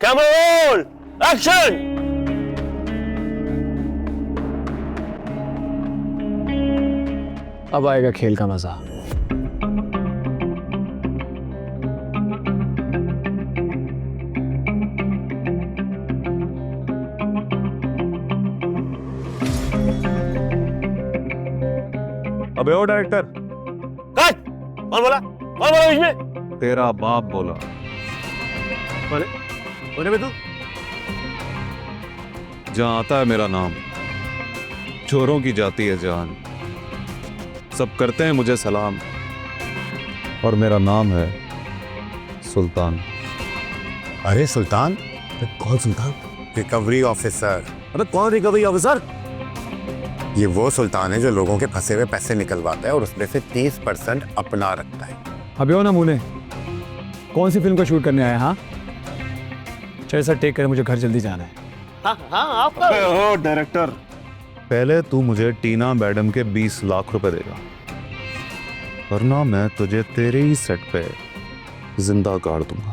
Camera roll, action. अब आएगा खेल का मजा। अबे ओ डायरेक्टर, कट। कौन बोला? कौन बोला बीच में? तेरा बाप बोला। बोले बोले बे तू। जहां आता है मेरा नाम, चोरों की जाती है जान। सब करते हैं मुझे सलाम, और मेरा नाम है सुल्तान। अरे सुल्तान? कौन सुल्तान? Recovery officer. अबे कौन रिकवरी ऑफिसर? ये वो सुल्तान है जो लोगों के फंसे हुए पैसे निकलवाता है और उसमें से 30% अपना रखता है। अबे ओ नमूने, कौन सी फिल्म का शूट करने आया? हाँ चल सर, टेक कर, मुझे घर जल्दी जाना है। हाँ आपका। ओ डायरेक्टर, पहले तू मुझे टीना मैडम के 20 लाख रुपए देगा, वरना मैं तुझे तेरे ही सेट पे जिंदा गाड़ दूंगा।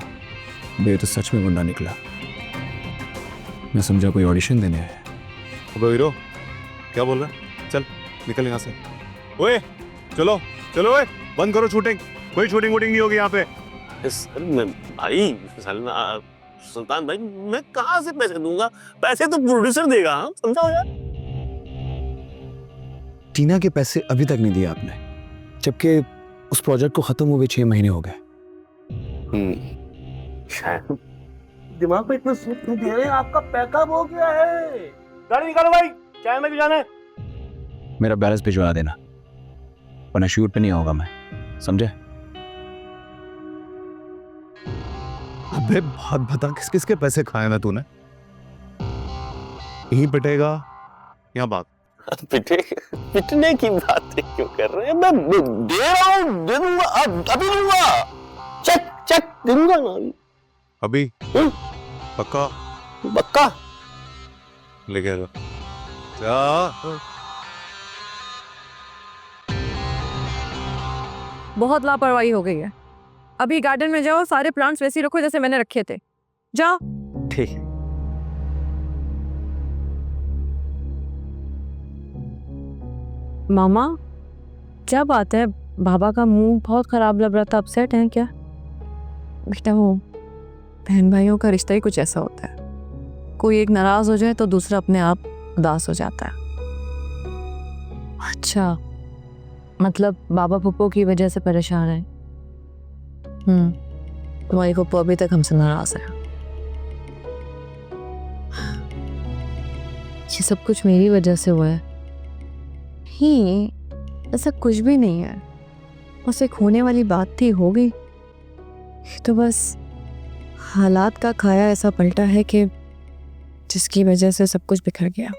बे तो सच में गुंडा निकला। मैं समझा कोई ऑडिशन देने आया। अबे हीरो, क्या बोल रहा है? चल निकल यहाँ से। ओए चलो चलो, ओए बंद करो शूटिंग। कोई शूटिंग वूटिंग नहीं होगी यहाँ पे। सर मैं भाई सुल्तान भाई, मैं कहाँ से पैसे दूंगा? पैसे तो प्रोड्यूसर देगा। हाँ समझाओ यार। टीना के पैसे अभी तक नहीं दिए आपने, जबकि उस प्रोजेक्ट को खत्म हुए 6 महीने हो गए। शायद दिमाग पे इतना सूट क्यों दे रहे हैं? आपका पैकअप हो गया है। गाड़ी निकालो भाई, चाय में भी जाना है। मेरा बैलेंस भिजवा देना, वरना शूट पे नहीं होगा मैं, समझे? अबे बात बता, किस किस के पैसे खाए ना तूने? यहीं पिटेगा या बात? पिटने की बातें क्यों कर रहे हैं? मैं दे रहा हूँ, दे दूंगा, अभी दूंगा। चेक चेक दे दूंगा ना अभी? पक्का? पक्का। लेके आ जा। बहुत लापरवाही हो गई है। अभी गार्डन में जाओ, सारे प्लांट्स वैसे ही रखो जैसे मैंने रखे थे। जाओ। ठीक है। मामा, क्या बात है? बाबा का मुंह बहुत खराब लग रहा था, अपसेट हैं क्या? बेटा वो बहन भाइयों का रिश्ता ही कुछ ऐसा होता है, कोई एक नाराज हो जाए तो दूसरा अपने आप उदास हो जाता है। अच्छा, मतलब बाबा पप्पो की वजह से परेशान है। तुम्हारी पप्पो अभी तक हमसे नाराज है। ये सब कुछ मेरी वजह से हुआ है ही, ऐसा कुछ भी नहीं है। बस एक होने वाली बात थी, हो गई। तो बस हालात का खाया ऐसा पलटा है कि जिसकी वजह से सब कुछ बिखर गया।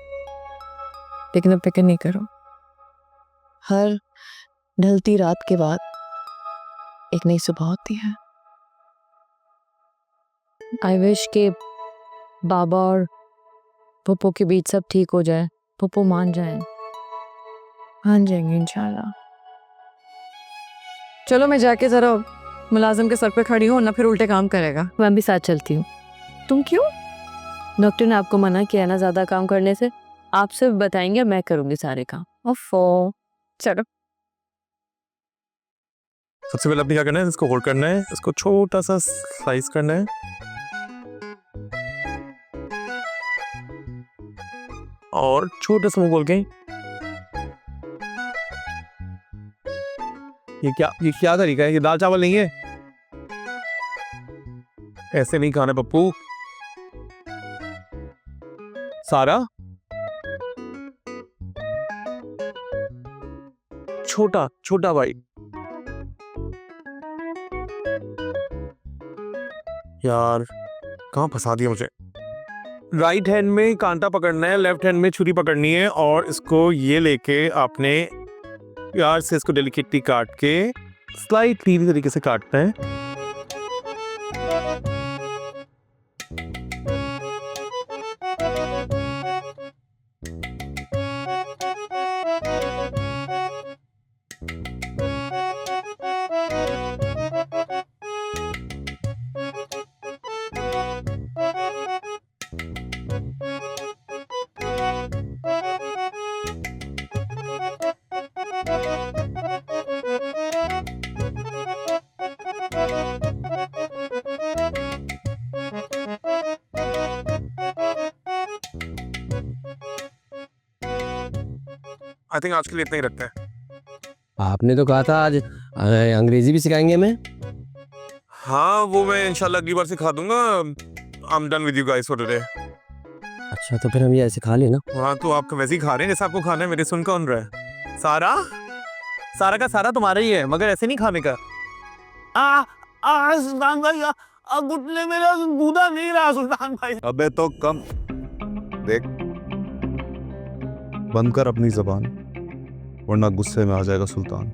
लेकिन अब फिक्र नहीं करो, हर ढलती रात के बाद एक नई सुबह होती है। आई विश के बाबा और पप्पो के बीच सब ठीक हो जाए, पप्पो मान जाएंगे इंशाल्लाह। चलो मैं जाके जरा मुलाजिम के सर पे खड़ी हूँ, ना फिर उल्टे काम करेगा। मैं भी साथ चलती हूँ। तुम क्यों? डॉक्टर ने आपको मना किया ना ज्यादा काम करने से। आप सिर्फ बताएंगे, मैं करूंगी सारे काम। ओफो, चलो। सबसे पहले अपनी क्या करना है, इसको होल्ड करना है, इसको छोटा सा स्लाइस करना है, और छोटे से मुंह खोल के। ये क्या तरीका है? ये दाल चावल नहीं है, ऐसे नहीं खाना पप्पू। सारा छोटा छोटा भाई। यार कहाँ फंसा दिया मुझे। राइट हैंड में कांटा पकड़ना है, लेफ्ट हैंड में छुरी पकड़नी है, और इसको ये लेके आपने प्यार से इसको डेलिकेटली काट के स्लाइटली तरीके से काटना है। आई थिंक आज के लिए इतना ही रखते हैं। आपने तो कहा था आज अंग्रेजी भी सिखाएंगे हमें। हाँ वो मैं इंशाल्लाह अगली बार सिखा दूंगा। I am done with you guys for today. अच्छा तो फिर हम ये ऐसे खा लेना। हाँ तो आप वैसे ही खा रहे हैं जैसे आपको खाना है। मेरे सुन कौन रहा है? सारा सारा का सारा तुम्हारा ही है, मगर ऐसे नहीं खाने का। सुल्तान भाई अब घुटने मेरा दूधा नहीं रहा सुल्तान भाई। अबे तो कम देख, बंद कर अपनी जबान, वरना गुस्से में आ जाएगा सुल्तान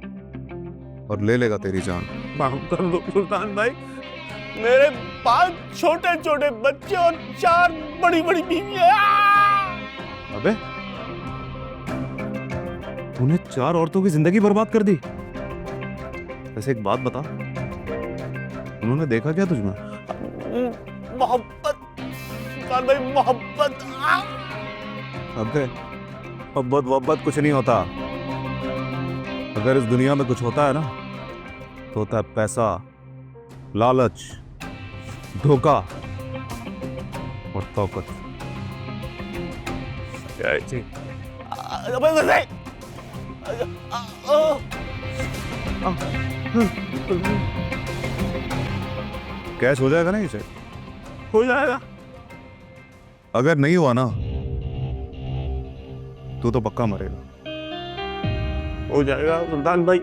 और ले लेगा तेरी जान। माफ कर दो सुल्तान भाई, मेरे 5 छोटे छोटे बच्चे और 4 बड़ी बड़ी बीवियां। अबे तूने 4 औरतों की जिंदगी बर्बाद कर दी। वैसे एक बात बता, उन्होंने देखा क्या तुझमें? मोहब्बत सुल्तान भाई, मोहब्बत। अबे मोहब्बत कुछ नहीं होता। अगर इस दुनिया में कुछ होता है ना तो होता है पैसा, लालच, धोखा और तौकत। कैच हो जाएगा ना इसे? हो जाएगा। अगर नहीं हुआ ना तू तो पक्का मरेगा। हो जाएगा सुल्तान भाई।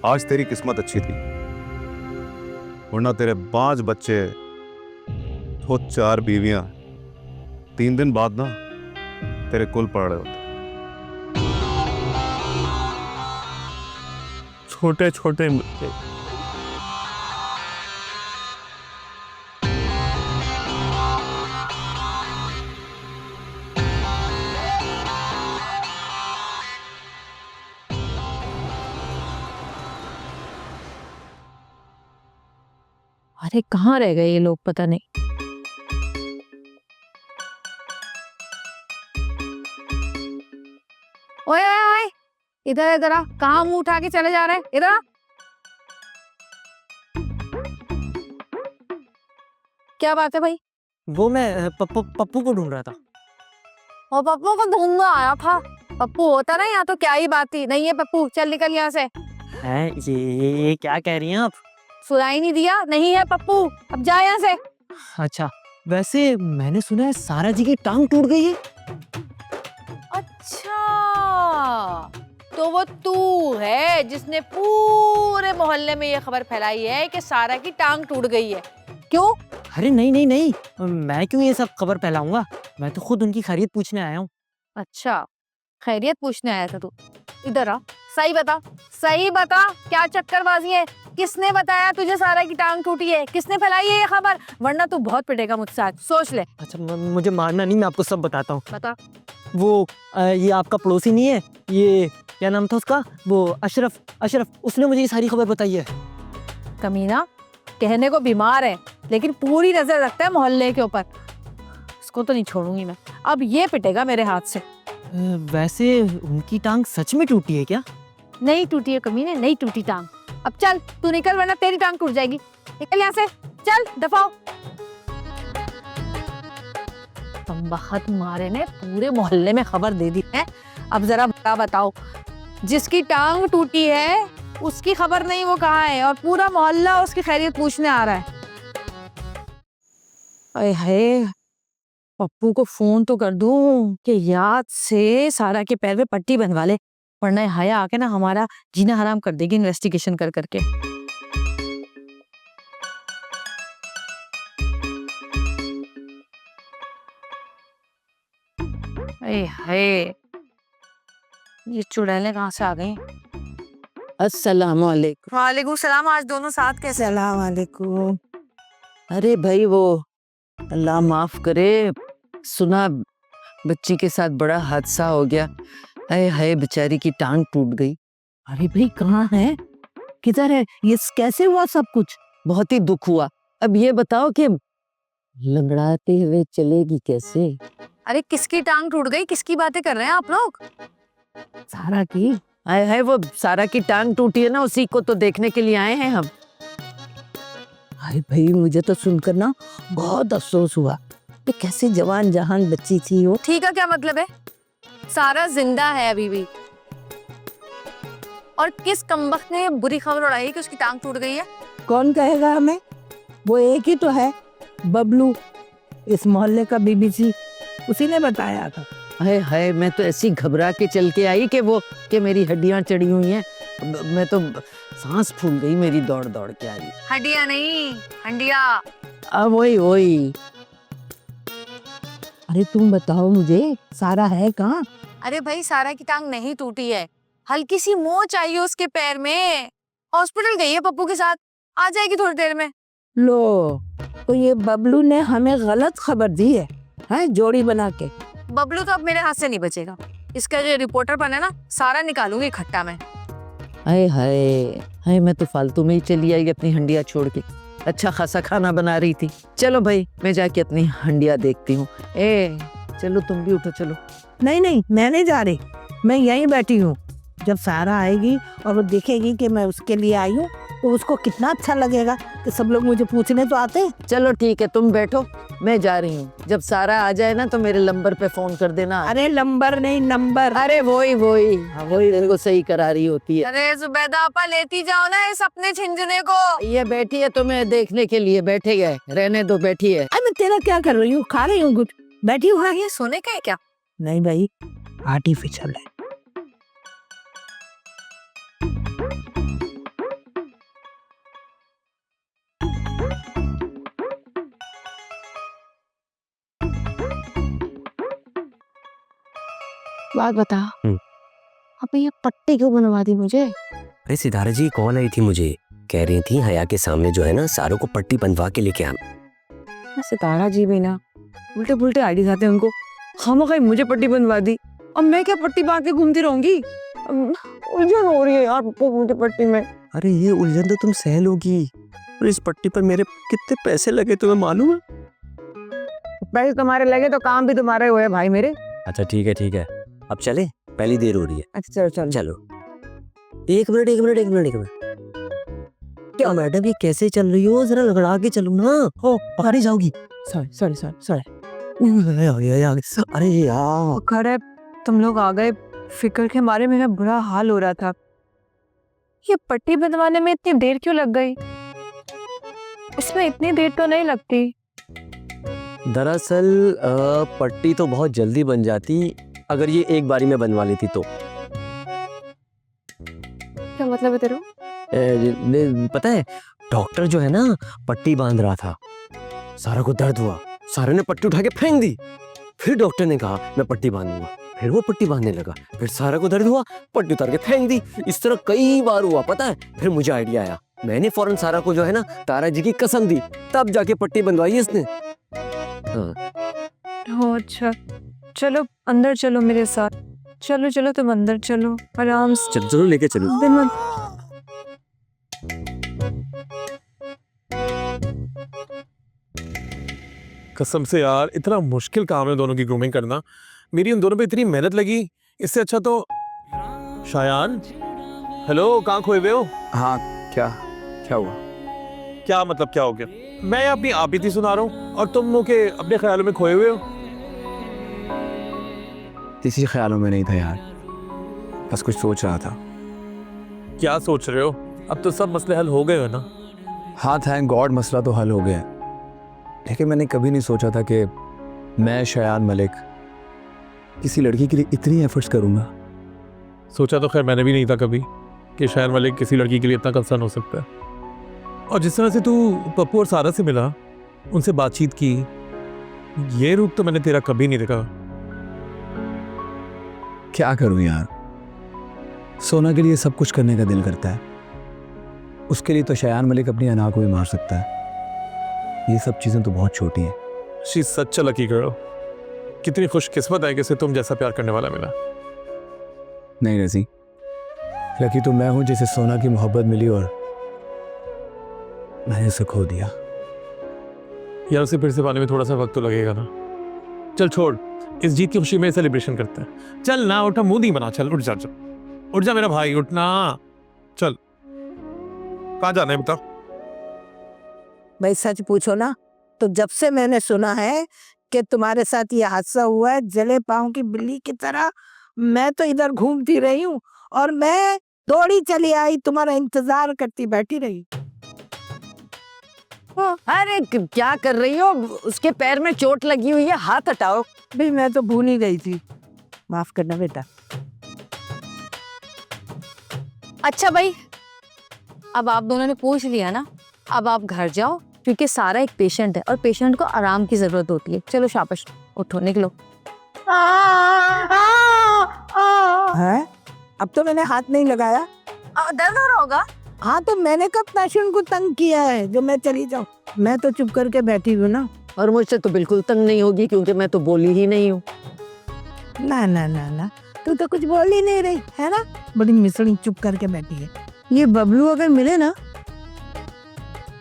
आज तेरी किस्मत अच्छी थी, वरना तेरे 5 बच्चे तो 4 बीवियां 3 दिन बाद ना तेरे कुल पड़ रहे होते। छोटे छोटे बच्चे। अरे कहाँ रह गए ये लोग, पता नहीं। ओए ओए ओए, इधर इधर आ। कहाँ मुंह उठा के चले जा रहे हैं? इधर आ। क्या बात है भाई? वो मैं पप्पू को ढूंढ रहा था। और पप्पू को ढूंढना आया था? पप्पू होता ना यहाँ तो क्या ही बात थी। नहीं है पप्पू, चल निकल यहाँ से। है ये क्या कह रही हैं आप? सुनाई नहीं दिया? नहीं है पप्पू, अब जा यहाँ से। अच्छा वैसे मैंने सुना है सारा जी की टांग टूट गई है। अच्छा तो वो तू है जिसने पूरे मोहल्ले में ये खबर फैलाई है कि सारा की टांग टूट गई है। क्यों? अरे नहीं, मैं क्यों ये सब खबर फैलाऊंगा? मैं तो खुद उनकी खैरियत पूछने आया हूँ। अच्छा खैरियत पूछने आया था तू? इधर आ, सही बता क्या चक्करबाजी है? किसने बताया तुझे सारा की टांग टूटी है? किसने फैलाई है ये खबर? वरना तू बहुत पिटेगा मुझसे आज, सोच ले। अच्छा मुझे मारना नहीं, मैं आपको सब बताता हूँ। बता। वो ये आपका पड़ोसी नहीं है, ये क्या नाम था उसका, वो अशरफ, उसने मुझे ये सारी खबर बताई है। कमीना, कहने को बीमार है लेकिन पूरी नजर रखता है मोहल्ले के ऊपर। इसको तो नहीं छोड़ूंगी मैं, अब ये पिटेगा मेरे हाथ से। वैसे उनकी टांग सच में टूटी है क्या? नहीं टूटी है कमीने, नहीं टूटी टांग। अब चल तू निकल वरना तेरी टांग टूट जाएगी। निकल यहाँ से, चल दफाओ। बखत मारे ने पूरे मोहल्ले में खबर दे दी है। अब जरा बताओ, जिसकी टांग टूटी है उसकी खबर नहीं वो कहाँ है, और पूरा मोहल्ला उसकी खैरियत पूछने आ रहा है। अरे हाय, पप्पू को फोन तो कर दूं कि याद से सारा के पैर पे पट्टी बनवा ले, वरना हया आके ना हमारा जीना हराम कर देगी इन्वेस्टिगेशन कर करके। अरे हाय, ये चुड़ैलें कहाँ से आ गई? अस्सलाम वालेकुम। वालेकुम सलाम। आज दोनों साथ कैसे? सलाम वालेकुम। अरे भाई वो अल्लाह माफ करे, सुना बच्ची के साथ बड़ा हादसा हो गया। अरे हाय, बेचारी की टांग टूट गई। अरे भाई कहाँ है, किधर है, ये कैसे हुआ सब कुछ? बहुत ही दुख हुआ। अब ये बताओ कि लंगड़ाते हुए चलेगी कैसे? अरे किसकी टांग टूट गई? किसकी बातें कर रहे हैं आप लोग? सारा की। हाय हाय, वो सारा की टांग टूटी है ना, उसी को तो देखने के लिए आए हैं हम। अरे भाई मुझे तो सुनकर ना बहुत अफसोस हुआ। ये कैसी जवान जहान बच्ची थी वो। ठीक है, क्या मतलब है? सारा जिंदा है अभी भी। और किस कमबख्त ने ये बुरी खबर उड़ाई कि उसकी टांग टूट गई है? कौन कहेगा हमें, वो एक ही तो है, बबलू, इस मोहल्ले का बीबीसी, उसी ने बताया था। हाय हाय, मैं तो ऐसी घबरा के चल के आई कि मेरी हड्डियां चढ़ी हुई हैं। मैं तो सांस फूल गई मेरी, दौड़ दौड़ के आई। हड्डियां नहीं, हंडिया। अब वही वही। अरे तुम बताओ मुझे, सारा है कहाँ? अरे भाई, सारा की टांग नहीं टूटी है, हल्की सी मोच आई है उसके पैर में। हॉस्पिटल गई है पप्पू के साथ, आ जाएगी थोड़ी देर में। लो, तो ये बबलू ने हमें गलत खबर दी है जोड़ी बना के। बबलू तो अब मेरे हाथ से नहीं बचेगा। इसका जो रिपोर्टर बना ना, सारा निकालूंगी खट्टा में। हाय हाय हाय, मैं तो फालतू में ही चली आई अपनी हंडिया छोड़ के। अच्छा खासा खाना बना रही थी। चलो भाई, मैं जाके अपनी हंडिया देखती हूँ। ए चलो, तुम भी उठो चलो। नहीं नहीं, मैं नहीं जा रही, मैं यहीं बैठी हूँ। जब सारा आएगी और वो देखेगी कि मैं उसके लिए आई हूँ, तो उसको कितना अच्छा लगेगा कि सब लोग मुझे पूछने तो आते हैं। चलो ठीक है, तुम बैठो, मैं जा रही हूँ। जब सारा आ जाए ना तो मेरे नंबर पे फोन कर देना। अरे नंबर नहीं, नंबर। अरे वही वही, हाँ वही इनको सही करा रही होती है। अरे जुबैदा आपा, लेती जाओ ना इस अपने झिंझुने को। ये बैठी है तुम्हें देखने के लिए, बैठे गए, रहने दो, बैठी है। अरे मैं तेरा क्या कर रही हूँ, खा रही हूँ कुछ, बैठी हूँ। ये सोने का है क्या? नहीं भाई, आर्टिफिशियल है। बात बता, अब ये पट्टी क्यों बनवा दी मुझे? अरे सितारा जी कॉल आई थी मुझे, कह रही थी हया के सामने जो है ना, सारों को पट्टी बंधवा के लेके आना। सितारा जी भी ना उल्टे पुल्टे आइडियाज आते हैं उनको। खामखा मुझे पट्टी बनवा दी, अब मैं क्या पट्टी बांध के घूमती रहूंगी? उलझन हो रही है यार मुझे पट्टी में। अरे ये उलझन तो तुम सह लोगी, और इस पट्टी पर मेरे कितने पैसे लगे तुम्हें मालूम है? पैसे तुम्हारे लगे तो काम भी तुम्हारे हुए भाई मेरे। अच्छा ठीक है, अब चले, पहली देर हो रही है। अच्छा चलो चलो चलो। एक मिनट। क्या मैडम, ये कैसे चल रही हो? जरा लगड़ा के चलो ना, हो पकड़ी जाओगी। सॉरी। अरे यार, खैर तुम लोग आ गए, फिक्र के मारे मेरा बुरा हाल हो रहा था। ये पट्टी बंधवाने में इतनी देर क्यों लग गई? इसमें इतनी देर तो नहीं लगती। दरअसल पट्टी तो बहुत जल्दी बन जाती अगर ये एक बारी में बनवा लेती तो। क्या मतलब है तेरा? पता है, डॉक्टर जो है ना पट्टी बांध रहा था, सारा को दर्द हुआ, सारे ने पट्टी उठा के फेंक दी। फिर डॉक्टर ने कहा मैं पट्टी बांधूंगा, फिर वो पट्टी बांधने लगा, फिर सारा को दर्द हुआ, पट्टी उतार के फेंक दी। इस तरह कई बार हुआ पता है। फिर मुझे आइडिया आया, मैंने फौरन सारा को जो है ना तारा जी की कसम दी, तब जाके पट्टी बंधवाई इसने। हाँ अच्छा, चलो अंदर चलो मेरे साथ। चलो तुम अंदर चलो, आराम से चलो लेके चलो। कसम से यार, इतना मुश्किल काम है दोनों की ग्रूमिंग करना। मेरी उन दोनों पे इतनी मेहनत लगी, इससे अच्छा तो शायान। हेलो, कहाँ खोए हुए हो? हाँ, क्या हुआ? क्या मतलब क्या हो गया? मैं अपनी आपीती सुना रहा हूँ और तुम लोग के अपने ख्यालों में खोए हुए हो। किसी ख्यालों में नहीं था यार, बस कुछ सोच रहा था। क्या सोच रहे हो? अब तो सब मसले हल हो गए हो ना? हाँ, थैंक गॉड मसला तो हल हो गया, लेकिन मैंने कभी नहीं सोचा था कि मैं शायान मलिक किसी लड़की के लिए इतनी एफर्ट्स करूँगा। सोचा तो खैर मैंने भी नहीं था कभी कि शायान मलिक किसी लड़की के लिए इतना कंसर्न हो सकता है। और जिस तरह से तू पप्पू और सारा से मिला, उनसे बातचीत की, ये रूप तो मैंने तेरा कभी नहीं देखा। क्या करूं यार, सोना के लिए सब कुछ करने का दिल करता है, उसके लिए तो शायान मलिक अपनी अना को भी मार सकता है। ये सब चीजें तो बहुत छोटी हैं। She such a lucky girl. कितनी खुशकिस्मत है कि इसे तुम जैसा प्यार करने वाला मिला। नहीं रजी, लकी तो मैं हूं जिसे सोना की मोहब्बत मिली और मैंने उसे खो दिया। यार उसे फिर से पाने में थोड़ा सा वक्त तो लगेगा ना। चल छोड़, इस जीत की खुशी में सेलिब्रेशन करते हैं। चल ना, उठा, मुंह नहीं बना, चल उठ जा मेरा भाई, उठना। चल, कहाँ जाना है बता? भाई सच पूछो ना, तो जब से मैंने सुना है कि तुम्हारे साथ ये हादसा हुआ है, जले पाँव की बिल्ली की तरह मैं तो इधर घूमती रही हूँ और मैं दौड़ी चली आई, तुम्हारा इंतजार करती बैठी रही। अरे क्या कर रही हो? उसके पैर में चोट लगी हुई है, हाथ हटाओ। भाई मैं तो भूल ही गई थी, माफ करना बेटा। अच्छा भाई, अब आप दोनों ने पूछ लिया ना, अब आप घर जाओ, क्योंकि सारा एक पेशेंट है और पेशेंट को आराम की जरूरत होती है। चलो शाबाश, उठो निकलो। है? अब तो मैंने हाथ नहीं लगाया। दर्द हो रहा होगा। हाँ तो मैंने कब पेशेंट को तंग किया है जो मैं चली जाऊँ? मैं तो चुप करके बैठी हूँ ना। और मुझसे तो बिल्कुल तंग नहीं होगी क्योंकि मैं तो बोली ही नहीं हूँ। ना ना ना ना, तू तो कुछ बोल ही नहीं रही है ना, बड़ी मिसड़ी चुप करके बैठी है। ये बबलू अगर मिले ना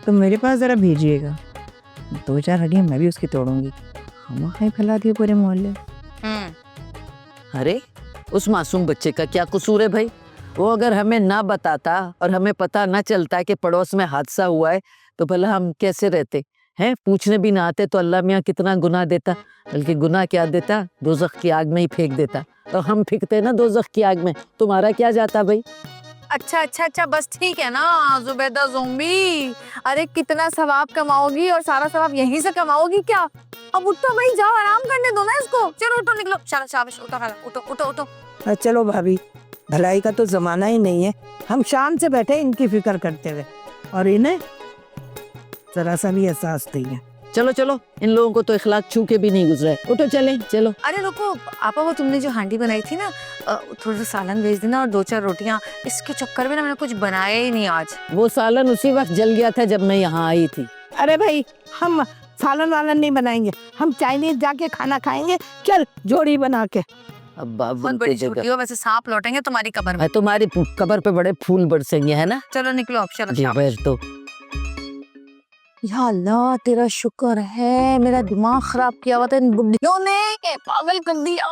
तो मेरे पास जरा भेजिएगा, 2-4 हड्डियां मैं भी उसकी तोड़ूंगी। हम खाई फैला दिए पूरे मोहल्ले। अरे उस मासूम बच्चे का क्या कसूर है भाई? वो अगर हमें ना बताता और हमें पता ना चलता कि पड़ोस में हादसा हुआ है तो भला हम कैसे रहते हैं? पूछने भी ना आते तो अल्लाह मियाँ कितना गुनाह देता, बल्कि गुनाह क्या देता, दोज़ख की आग में ही फेंक देता। और हम फेंकते ना दोज़ख की आग में, तुम्हारा क्या जाता भाई? अच्छा अच्छा अच्छा, बस ठीक है ना जुबैदा ज़ोंबी। अरे कितना सवाब कमाओगी और सारा सवाब यहीं से कमाओगी क्या? अब उठो भाई, जाओ आराम करने दो ना इसको। चलो उठो निकलो, चलो शाबाश, उठो खाला, उठो उठो उठो। चलो भाभी, भलाई का तो जमाना ही नहीं है, हम शाम से बैठे इनकी फिक्र करते हुए और इन्हें जरा सा भी एहसास नहीं है। चलो चलो, इन लोगों को तो इखलाक छू के भी नहीं गुजरा है। उठो चले चलो। अरे रुको आपा, वो तुमने जो हांडी बनाई थी ना, थोड़ा सा सालन भेज देना और 2-4 रोटियां। इसके चक्कर में ना मैंने कुछ बनाया ही नहीं आज। वो सालन उसी वक्त जल गया था जब मैं यहाँ आई थी। अरे भाई, हम सालन वालन नहीं बनाएंगे, हम चाइनीज जाके खाना खाएंगे। चल जोड़ी बना के। अब बहुत बड़ी छुट्टी हो, वैसे सांप लौटेंगे तुम्हारी कब्र में। तुम्हारी कब्र पे बड़े फूल बरसेंगे, है ना? चलो निकलो अब, चलो तो या अल्लाह तेरा शुक्र है, मेरा दिमाग खराब किया हुआ था इन बुड्ढियों ने, पागल कर दिया।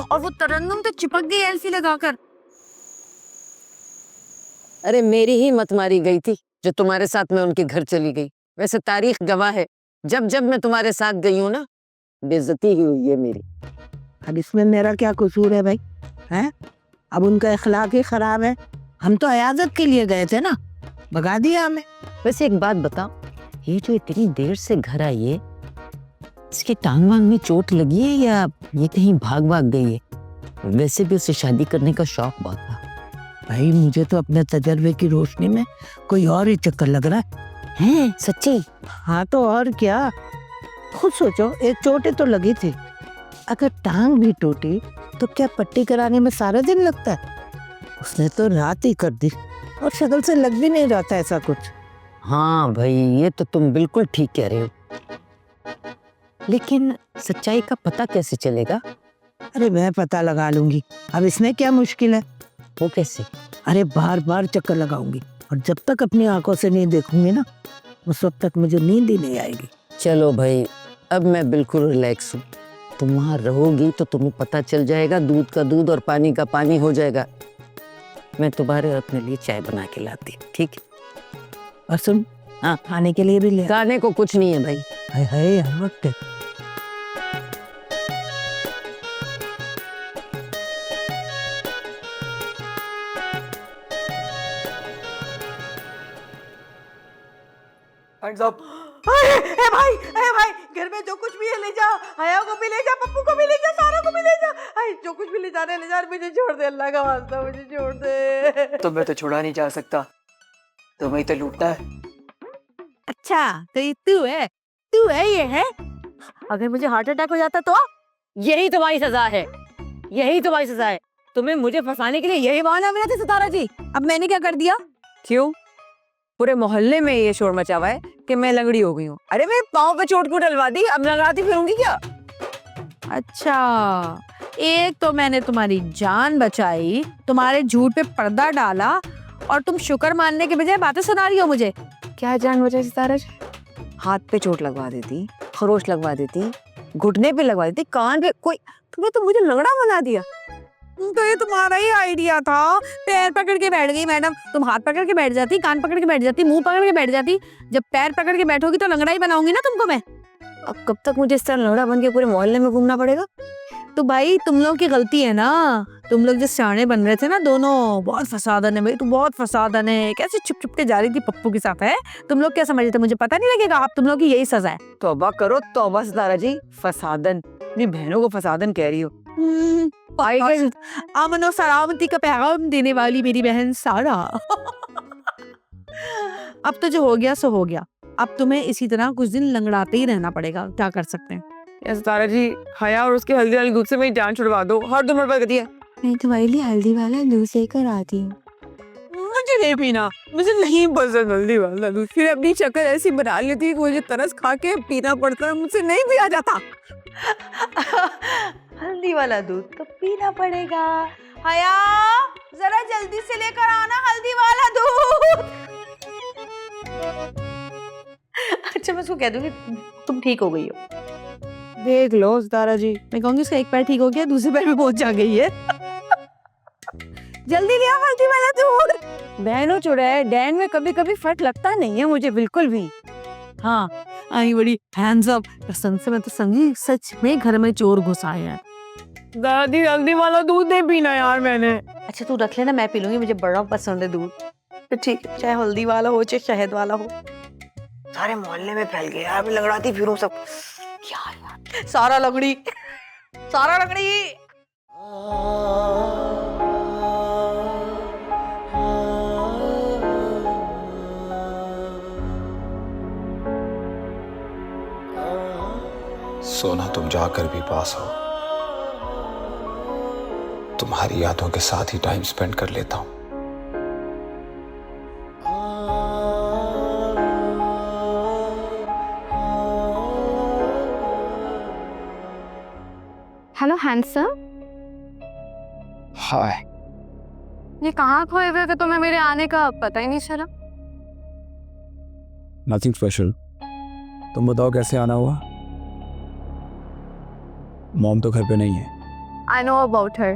और वो तरन्नुम तो चिपक गई एल्फी लगाकर। अरे मेरी ही मत मारी गई थी जो तुम्हारे साथ में उनके घर चली गई। वैसे तारीख गवाह है, जब जब मैं तुम्हारे साथ गई हूँ ना, बेइज्जती ही हुई है मेरी। अब इसमें मेरा क्या कसूर है भाई? हैं? अब उनका इखलाक ही खराब है। हम तो इयाजत के लिए गए थे ना, भगा दिया हमें। वैसे एक बात बताओ, ये जो इतनी देर से घर आई है, इसकी टांग वांग में चोट लगी है या ये कहीं भाग भाग गई है? वैसे भी उसे शादी करने का शौक बहुत था। भाई मुझे तो अपने तजर्बे की रोशनी में कोई और ही चक्कर लग रहा है। सच्ची? हाँ तो और क्या, खुद सोचो, एक चोटें तो लगी थी, अगर टांग भी टूटी तो क्या पट्टी कराने में सारा दिन लगता है? उसने तो रात ही कर दी और शक्ल से लग भी नहीं रहा था ऐसा कुछ। हाँ भाई, ये तो तुम बिल्कुल ठीक कह रहे हो, लेकिन सच्चाई का पता कैसे चलेगा? अरे मैं पता लगा लूंगी, अब इसमें क्या मुश्किल है? वो कैसे? अरे बार बार चक्कर लगाऊंगी और जब तक अपनी आंखों से नहीं देखूंगी ना, उस वक्त तक मुझे नींद ही नहीं आएगी। चलो भाई, अब मैं बिल्कुल रिलैक्स हूँ। तुम वहाँ रहोगी तो तुम्हें पता चल जाएगा, दूध का दूध और पानी का पानी हो जाएगा। मैं तुम्हारे अपने लिए चाय बना के लाती, ठीक? और सुन, हाँ, खाने के लिए भी ले। खाने को कुछ नहीं है भाई। हाय हाय, हर वक्त ए भाई, घर में जो कुछ भी है ले जा, हया को भी ले जा, पप्पू को भी ले जा, सारा को भी ले जा। जो कुछ भी ले जाने ले जा, मुझे छोड़ दे, अल्लाह का वास्ता मुझे छोड़ दे। तुम्हें तो छुड़ा नहीं जा सकता, तुम्हें तो लूटना है। अच्छा तो ये तू है ये है? अगर मुझे हार्ट अटैक हो जाता तो? यही तुम्हारी सजा है, यही तुम्हारी सजा है। तुम्हें मुझे फंसाने के लिए यही बहाना मिला था सितारा जी। अब मैंने क्या कर दिया? क्यों? पूरे मोहल्ले में ये शोर मचा हुआ है कि मैं लंगड़ी हो गई हूँ। अरे मेरे पाँव पे चोट क्यों डलवा दी? अब लगाती फिरूंगी क्या? अच्छा, एक तो मैंने तुम्हारी जान बचाई, तुम्हारे झूठ पे पर्दा डाला, और तुम शुक्र मानने के बजाय बातें सुना रही हो मुझे। क्या जान बचाई सितारा? हाथ पे चोट लगवा देती, खरोच लगवा देती, घुटने पे लगवा देती, कान पे, कोई तुमने तो मुझे लंगड़ा बना दिया। तो ये तुम्हारा ही आइडिया था। पैर पकड़ के बैठ गई मैडम, तुम हाथ पकड़ के बैठ जाती, कान पकड़ के बैठ जाती, मुंह पकड़ के बैठ जाती। जब पैर पकड़ के बैठोगी तो लंगड़ा ही बनाऊंगी ना तुमको मैं। अब कब तक मुझे इस तरह लौड़ा बन के पूरे मोहल्ले में घूमना पड़ेगा? तो भाई तुम लोग की गलती है ना, तुम लोग जो सियाने बन रहे थे ना दोनों, बहुत फसादन है भाई, तू बहुत फसादन है, कैसे छुप छुप के जा रही थी पप्पू के साथ है? तुम लोग क्या समझ रहे थे मुझे पता नहीं लगेगा? आप तुम लोग की यही सजा है। तौबा करो तौबा सितारा जी, फसादन, अपनी बहनों को फसादन कह रही हो। अमन और सलामती का पैगाम देने वाली मेरी बहन सारा। अब तो जो हो गया सो हो गया, अब तुम्हें इसी तरह कुछ दिन लंगड़ाते ही रहना पड़ेगा, क्या कर सकते हैं? सितारा जी, हया और उसके हल्दी वाले दूध से मेरी जान छुड़वा दो, हर दो बर्बाद करती है। मैं तुम्हारे लिए हल्दी वाला दूध लेकर आती हूँ। मुझे नहीं पीना, मुझे नहीं पसंद हल्दी वाला दूध। फिर अपनी शक्ल ऐसी बना लेती है कि मुझे तरस खा के पीना पड़ता है, मुझसे नहीं पिया जाता। हल्दी वाला दूध तो पीना पड़ेगा। हया जरा जल्दी से लेकर आना हल्दी वाला दूध। अच्छा मैं उसको कह दूंगी तुम ठीक हो गई हो। देख लो सितारा जी, मैं कहूंगी उसका एक पैर ठीक हो गया, दूसरे पैर में पहुंच जा गई है। जल्दी ले आओ हल्दी वाला दूध। बहनों चुड़ैल, डैन में कभी कभी फट लगता नहीं है मुझे बिल्कुल भी। हाँ आई बड़ी हैंड्स अप, कसम से मैं तो समझी सच में घर में चोर घुस आया है। दादी हल्दी वाला दूध नहीं पीना यार मैंने। अच्छा तू रख लेना, मैं पी लूंगी, मुझे बड़ा पसंद है दूध। तो ठीक है, चाहे हल्दी वाला हो चाहे शहद वाला हो। सारे मोहल्ले में फैल गया यार, मैं लंगड़ाती फिरूं सब। क्या यार, सारा लंगड़ी, सारा लंगड़ी। सोना तुम जाकर भी पास हो, तुम्हारी यादों के साथ ही टाइम स्पेंड कर लेता हूं। Hello handsome. हाय। ये कहाँ खोए हुए कि तुम्हें मेरे आने का पता ही नहीं चला? Nothing special. तुम बताओ कैसे आना हुआ? मॉम तो घर पे नहीं है। I know about her.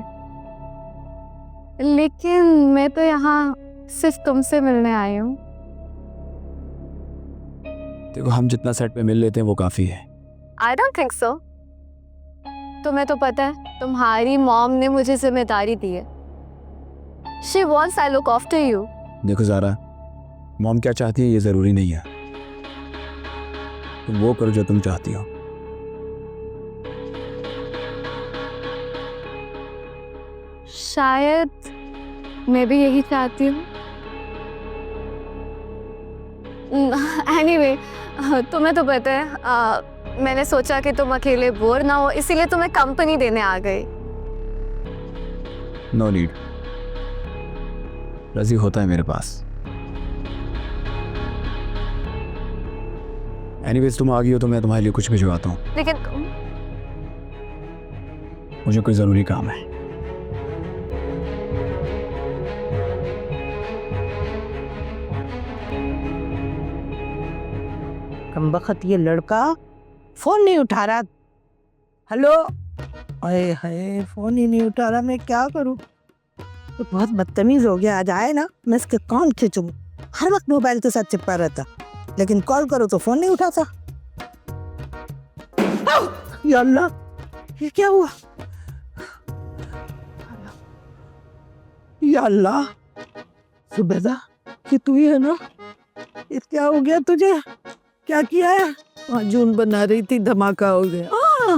लेकिन मैं तो यहाँ सिर्फ तुमसे मिलने आई हूँ। देखो हम जितना सेट पे मिल लेते हैं वो काफी है। I don't think so. तुम्हें तो पता है तुम्हारी मॉम ने मुझे जिम्मेदारी दी है। She wants I look after you. देखो ज़ारा, मॉम क्या चाहती है ये जरूरी नहीं है, तुम वो करो जो तुम चाहती हो। शायद मैं भी यही चाहती हूँ। Anyway, तुम्हें तो पता है मैंने सोचा कि तुम अकेले बोर ना हो, इसीलिए तुम्हें कंपनी देने आ गई। नो नीड, रजी होता है मेरे पास। एनीवेज तुम आ गई हो तो मैं तुम्हारे लिए कुछ भिजवाता हूँ। लेकिन तुम मुझे कोई ज़रूरी काम है। कमबख्त ये लड़का फोन नहीं उठा रहा। हेलो, अरे हाय फोन ही नहीं उठा रहा, मैं क्या करूं? तो बहुत बदतमीज हो गया। आज आए ना मैं इसके कौन खींचूं, हर वक्त मोबाइल के साथ चिपका रहता, लेकिन कॉल करो तो फोन नहीं उठाता। या अल्लाह, ये क्या हुआ? या अल्लाह, सुबेदा कि तू ही है ना? ये क्या हो गया तुझे? क्या किया है? जून बना रही थी, धमाका हो गया।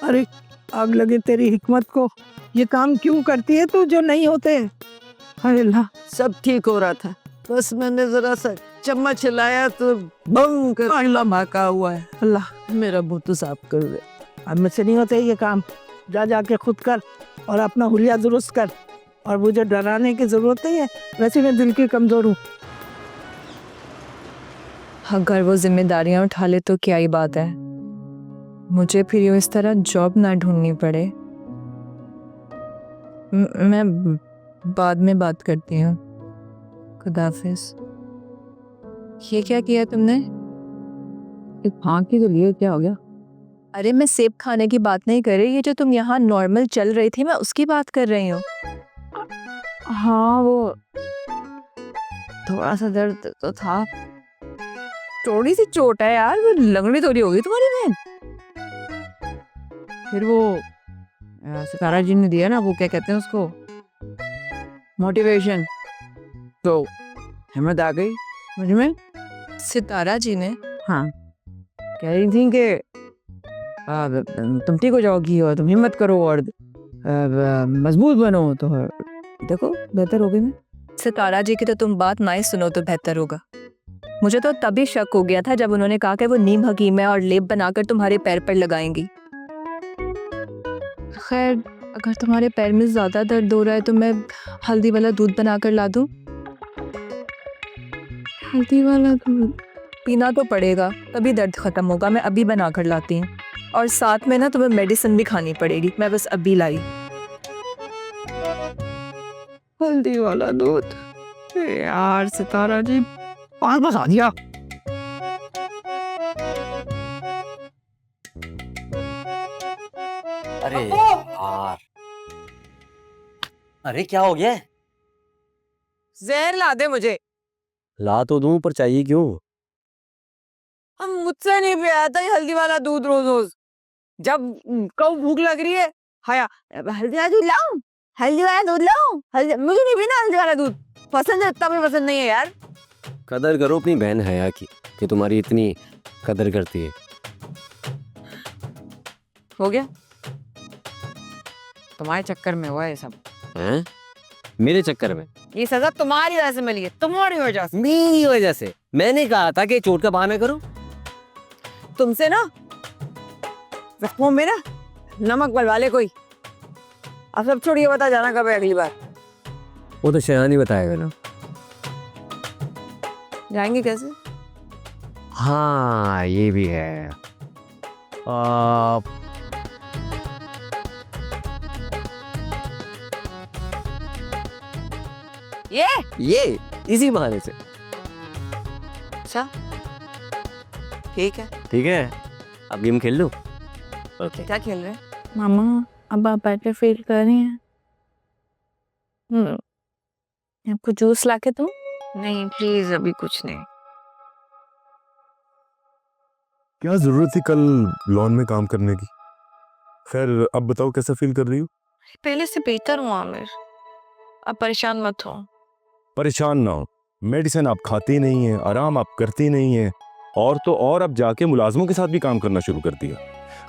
अरे आग लगे तेरी हिकमत को, ये काम क्यों करती है तू जो नहीं होते? हाय अल्लाह, सब ठीक हो रहा था, बस मैंने जरा सा चम्मच हिलाया तो बम कर धमाका हुआ है। अल्लाह मेरा मुंह तो साफ कर दे। अब मुझसे नहीं होते ये काम, जा जाके खुद कर और अपना हुलिया दुरुस्त कर। और मुझे डराने की जरूरत नहीं है, वैसे मैं दिल की कमजोर हूँ। अगर वो जिम्मेदारियां उठा ले तो क्या ही बात है, मुझे फिर यूं इस तरह जॉब ना ढूंढनी पड़े। मैं बाद में बात करती हूँ। खुदाफिज। ये क्या किया तुमने? एक हाँ की तो लिए, क्या हो गया? अरे मैं सेब खाने की बात नहीं कर रही, ये जो तुम यहाँ नॉर्मल चल रही थी मैं उसकी बात कर रही हूँ। हाँ वो थोड़ा सा दर्द तो था। थोड़ी सी चोट है यार, वो लंगड़ी थोड़ी होगी तुम्हारी बहन। फिर वो सितारा जी ने दिया ना, वो क्या कहते हैं उसको, मोटिवेशन, तो हिम्मत आ गई मुझ में। सितारा जी ने? हाँ, कह रही थी कि तुम ठीक हो जाओगी और तुम हिम्मत करो और मजबूत बनो, तो देखो बेहतर हो गई मैं। सितारा जी की तो तुम बात ना ही सुनो तो बेहतर होगा। मुझे तो तभी शक हो गया था जब उन्होंने कहा कि वो नीम हकीम है और लेप बनाकर तुम्हारे पैर पर लगाएंगी। खैर, अगर तुम्हारे पैर में ज्यादा दर्द हो रहा है तो मैं हल्दी वाला दूध बनाकर ला दूं? हल्दी वाला दूध पीना तो पड़ेगा, तभी दर्द खत्म होगा। मैं अभी बनाकर लाती हूँ, और साथ में ना तुम्हें मेडिसिन भी खानी पड़ेगी। मैं बस अभी लाई। हल्दी वाला दूध, यार सितारा जी पास बसा दिया। अरे यार, अरे क्या हो गया? जहर ला दे मुझे। ला तो दूं, पर चाहिए क्यों? हम मुझसे नहीं पिया था ये हल्दी वाला दूध रोज रोज। जब कब भूख लग रही है, हाया हल्दी वाला दूध लाऊं, हल्दी वाला दूध लाऊं, हल्दी, मुझे नहीं पीना हल्दी वाला दूध। पसंद है, इतना भी पसंद नहीं है यार। कदर करो अपनी बहन हया की, कि तुम्हारी इतनी कदर करती है। हो गया, तुम्हारे चक्कर में हुआ ये सब। हैं? मेरे चक्कर में? ये सजा तुम्हारी वजह से मिली है, तुम्हारी वजह से। मेरी वजह से? मैंने कहा था कि चोट का बहाना करो। तुमसे ना जख्मों में ना नमक बलवा ले कोई। अब सब छोड़िए, बता जाना कब है अगली बार। वो तो शयान ही बताएगा ना। जाएंगे कैसे? हाँ, ये भी है। ये इसी बहाने से। अच्छा ठीक है। ठीक है, अब गेम खेल लो। ओके। क्या खेल रहे हैं? मामा, अब आप बेटर फील कर रही हैं? आपको जूस लाके दूं? नहीं प्लीज, अभी कुछ नहीं। क्या जरूरत थी कल लॉन में काम करने की? खैर, अब बताओ कैसा फील कर रही हो? पहले से बेहतर हूँ आमिर, अब परेशान मत हो। परेशान ना हो, मेडिसिन आप खाती नहीं है, आराम आप करती नहीं है, और तो और अब जाके मुलाजमों के साथ भी काम करना शुरू कर दिया,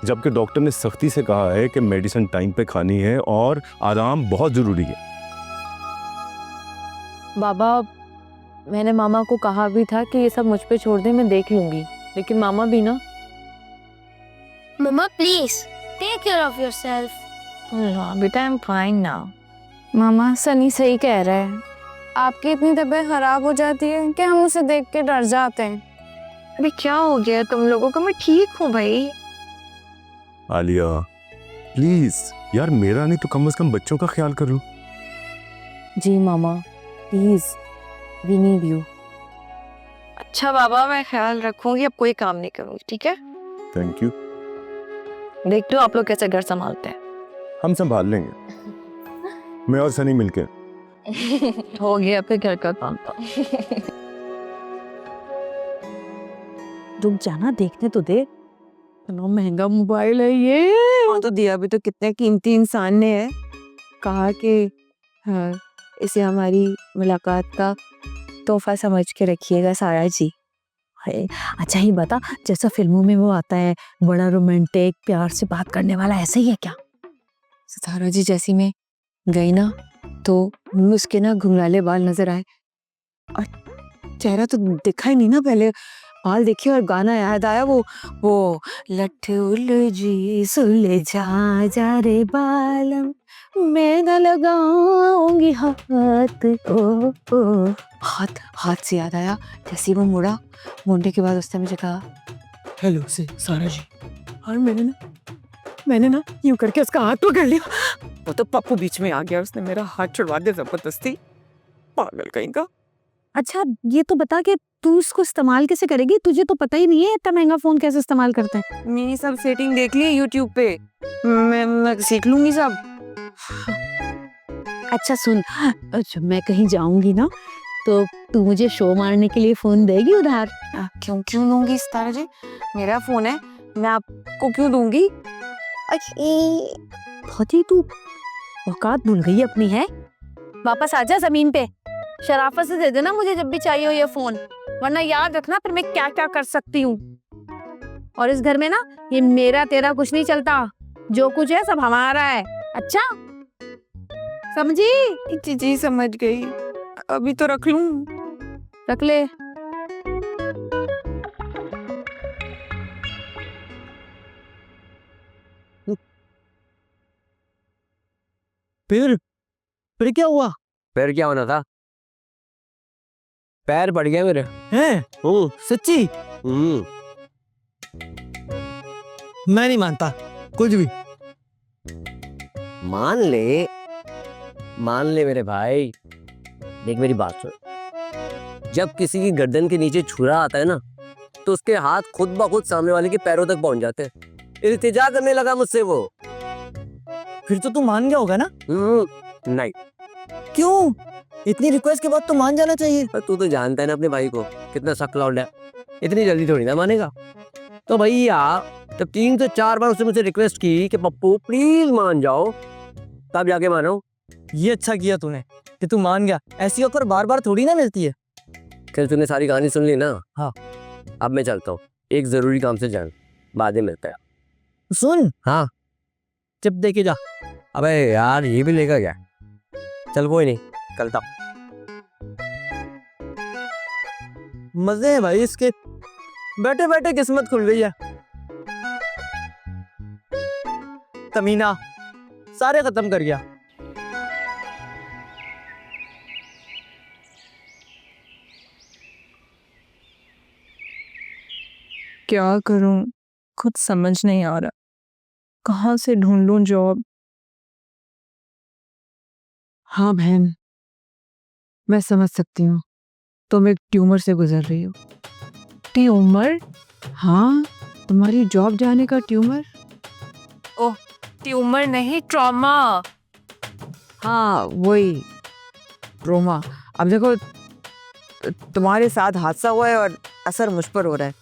जबकि डॉक्टर ने सख्ती से कहा है कि मेडिसिन टाइम पे खानी है और आराम बहुत जरूरी है। बाबा, मैंने मामा को कहा भी था कि ये सब मुझ पे छोड़ दे, मैं देख लूंगी, लेकिन मामा भी ना। मम्मा please take care of yourself. बेटा, आई एम फाइन नाउ। मामा, सनी सही कह रहा है, आपकी इतनी तबीयत खराब हो जाती है कि हम उसे देख के डर जाते हैं। अभी क्या हो गया तुम लोगों को? मैं ठीक हूँ भाई। आलिया प्लीज यार, मेरा नहीं तो कम से कम बच्चों का ख्याल कर लो। जी मामा, प्लीज, वी नीड यू। अच्छा बाबा, मैं ख्याल रखूंगी, अब कोई काम नहीं करूंगी, ठीक है? Thank you. देखते हो आप लोग कैसे घर संभालते हैं। हम संभाल लेंगे, मैं और सनी मिलके। हो गया फिर घर का काम तो। रुक जाना, देखने तो दे। इतना महंगा मोबाइल है ये। और तो दिया भी तो कितने कीमती इंसान ने है। कहा कि हाँ, इसे हमारी मुलाकात का तोहफा समझ के रखिएगा सारा जी। अच्छा ही बता, जैसा फिल्मों में वो आता है बड़ा रोमांटिक प्यार से बात करने वाला, ऐसा ही है क्या? सितारा जी जैसी मैं गई ना तो उसके ना घुंघराले बाल नजर आए, और चेहरा तो देखा ही नहीं ना पहले, बाल देखे और गाना याद आया, वो लठ उलझी सुलझा जा रे बालम, मैं न लगाऊंगी हाथ। ओ हाथ से याद आया, जैसे वो मुड़ा, मुड़ने के बाद उसने मुझे कहा हेलो से सारा जी, और मैंने ना यूं करके उसका हाथ पकड़ लिया। वो तो पप्पू बीच में आ गया, उसने मेरा हाथ छुड़वा दिया जबरदस्ती, पागल कहीं का। अच्छा ये तो बता कि तू इसको इस्तेमाल कैसे करेगी? तुझे तो पता ही नहीं है इतना महंगा फोन कैसे इस्तेमाल करते हैं। मैंने सब सेटिंग देख ली यूट्यूब पे, मैं सीख लूंगी सब। अच्छा सुन, अच्छा मैं कहीं जाऊंगी ना तो तू मुझे शो मारने के लिए फोन देगी उधार? क्यों दूंगी सितारा जी, मेरा फोन है, मैं आपको क्यों दूंगी? बहुत ही तू औकात भूल गई अपनी है। वापस आजा जमीन पे, शराफत से दे देना मुझे जब भी चाहिए हो ये फोन, वरना याद रखना फिर मैं क्या क्या कर सकती हूँ। और इस घर में ना ये मेरा तेरा कुछ नहीं चलता, जो कुछ है सब हमारा है। अच्छा समझी? जी समझ गई, अभी तो रख लूं। रख ले। फिर क्या हुआ? पैर क्या होना था? पैर पड़ गया मेरे। हैं? सच्ची? मैं नहीं मानता कुछ भी। मान ले मेरे भाई, देख मेरी बात सुन। जब किसी की गर्दन के नीचे छुरा आता है ना, तो उसके हाथ खुद ब खुद सामने वाले के पैरों तक पहुंच जाते हैं। इल्तिजा करने लगा मुझसे वो। फिर तो तू मान गया होगा ना? नहीं। क्यों? इतनी रिक्वेस्ट के बाद तो मान जाना चाहिए। पर तू तो जानता है ना अपने भाई को, कितना सख्त लौंडा है, इतनी जल्दी थोड़ी ना मानेगा। तो भैया जब 3 से 4 बार उसने मुझसे रिक्वेस्ट की कि पप्पू प्लीज मान जाओ, तब जाके मानो। ये अच्छा किया तूने कि तू मान गया, ऐसी ऑफर बार बार थोड़ी ना मिलती है। फिर तूने सारी कहानी सुन ली ना? हाँ। अब मैं चलता हूँ, एक जरूरी काम से जान, बाद में मिलता है। सुन। हाँ। जब देखे जा। अबे यार ये भी लेकर गया। चल कोई नहीं, चलता। मजे हैं भाई इसके, बैठे बैठे किस्मत खुल गई है। तमीना सारे खत्म कर गया। क्या करूं, खुद समझ नहीं आ रहा, कहाँ से ढूंढूं जॉब। हाँ बहन, मैं समझ सकती हूँ, तुम एक ट्यूमर से गुजर रही हो। ट्यूमर? हाँ, तुम्हारी जॉब जाने का ट्यूमर। ओह, ट्यूमर नहीं, ट्रॉमा। हाँ वही, ट्रोमा। अब देखो, तुम्हारे साथ हादसा हुआ है और असर मुझ पर हो रहा है।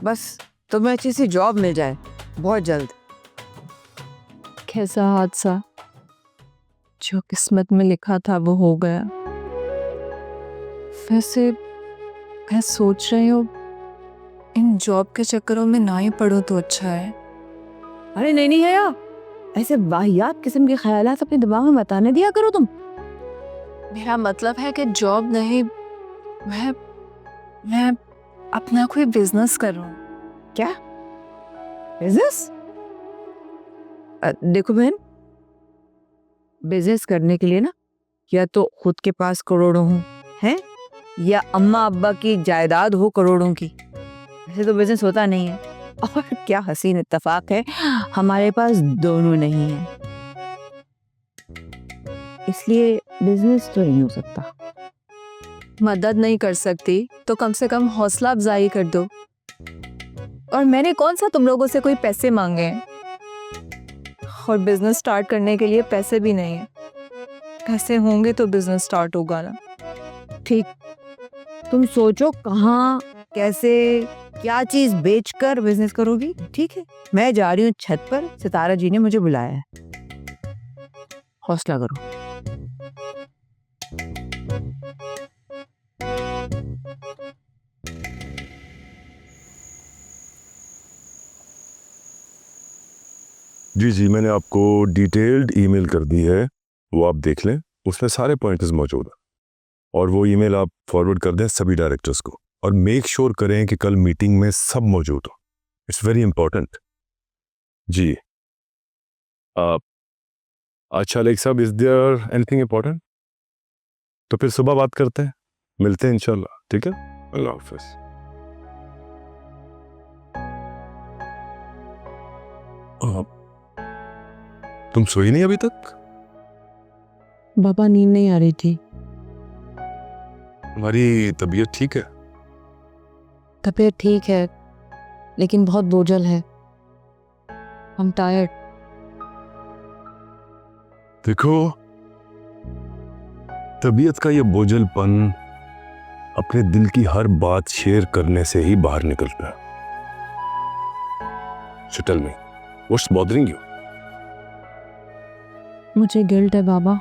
बस तुम्हें अच्छी सी जॉब मिल जाए बहुत जल्द। कैसा हादसा? जो किस्मत में लिखा था वो हो गया। वैसे मैं सोच रही हूँ इन जॉब के चक्करों में ना ही पढ़ो तो अच्छा है। अरे नहीं है यार, ऐसे वाहियात किस्म के ख्यालात अपने दिमाग में बताने दिया करो तुम। मेरा मतलब है कि जॉब नहीं, मैं अपना कोई बिजनेस करूं। क्या बिजनेस? देखो बहन, बिजनेस करने के लिए ना या तो खुद के पास करोड़ों हो हैं, या अम्मा अब्बा की जायदाद हो करोड़ों की। ऐसे तो बिजनेस होता नहीं है। और क्या हसीन इत्तेफाक है, हमारे पास दोनों नहीं है, इसलिए बिजनेस तो नहीं हो सकता। मदद नहीं कर सकती तो कम से कम हौसला अफजाई कर दो। और मैंने कौन सा तुम लोगों से कोई पैसे मांगे हैं, और बिजनेस स्टार्ट करने के लिए पैसे भी नहीं है। पैसे होंगे तो बिजनेस स्टार्ट होगा ना। ठीक, तुम सोचो कहाँ, कैसे, क्या चीज बेचकर बिजनेस करोगी। ठीक है, मैं जा रही हूँ छत पर, सितारा जी ने मुझे बुलाया है। हौसला करो। जी मैंने आपको डिटेल्ड ईमेल कर दी है, वो आप देख लें, उसमें सारे पॉइंटर्स मौजूद हैं। और वो ईमेल आप फॉरवर्ड कर दें सभी डायरेक्टर्स को, और मेक श्योर करें कि कल मीटिंग में सब मौजूद हो। It's very important. जी अच्छा लेक साहब, इज देयर एनीथिंग इंपॉर्टेंट? तो फिर सुबह बात करते हैं, मिलते हैं इंशाल्लाह। ठीक है, अल्लाह हाफिज। तुम सोई नहीं अभी तक? बाबा नींद नहीं आ रही थी। तुम्हारी तबीयत ठीक है? तबीयत ठीक है, लेकिन बहुत बोझल है। I'm tired। देखो, तबीयत का ये बोझलपन अपने दिल की हर बात शेयर करने से ही बाहर निकलता है। So tell me, what's bothering you? मुझे गिल्ट है बाबा।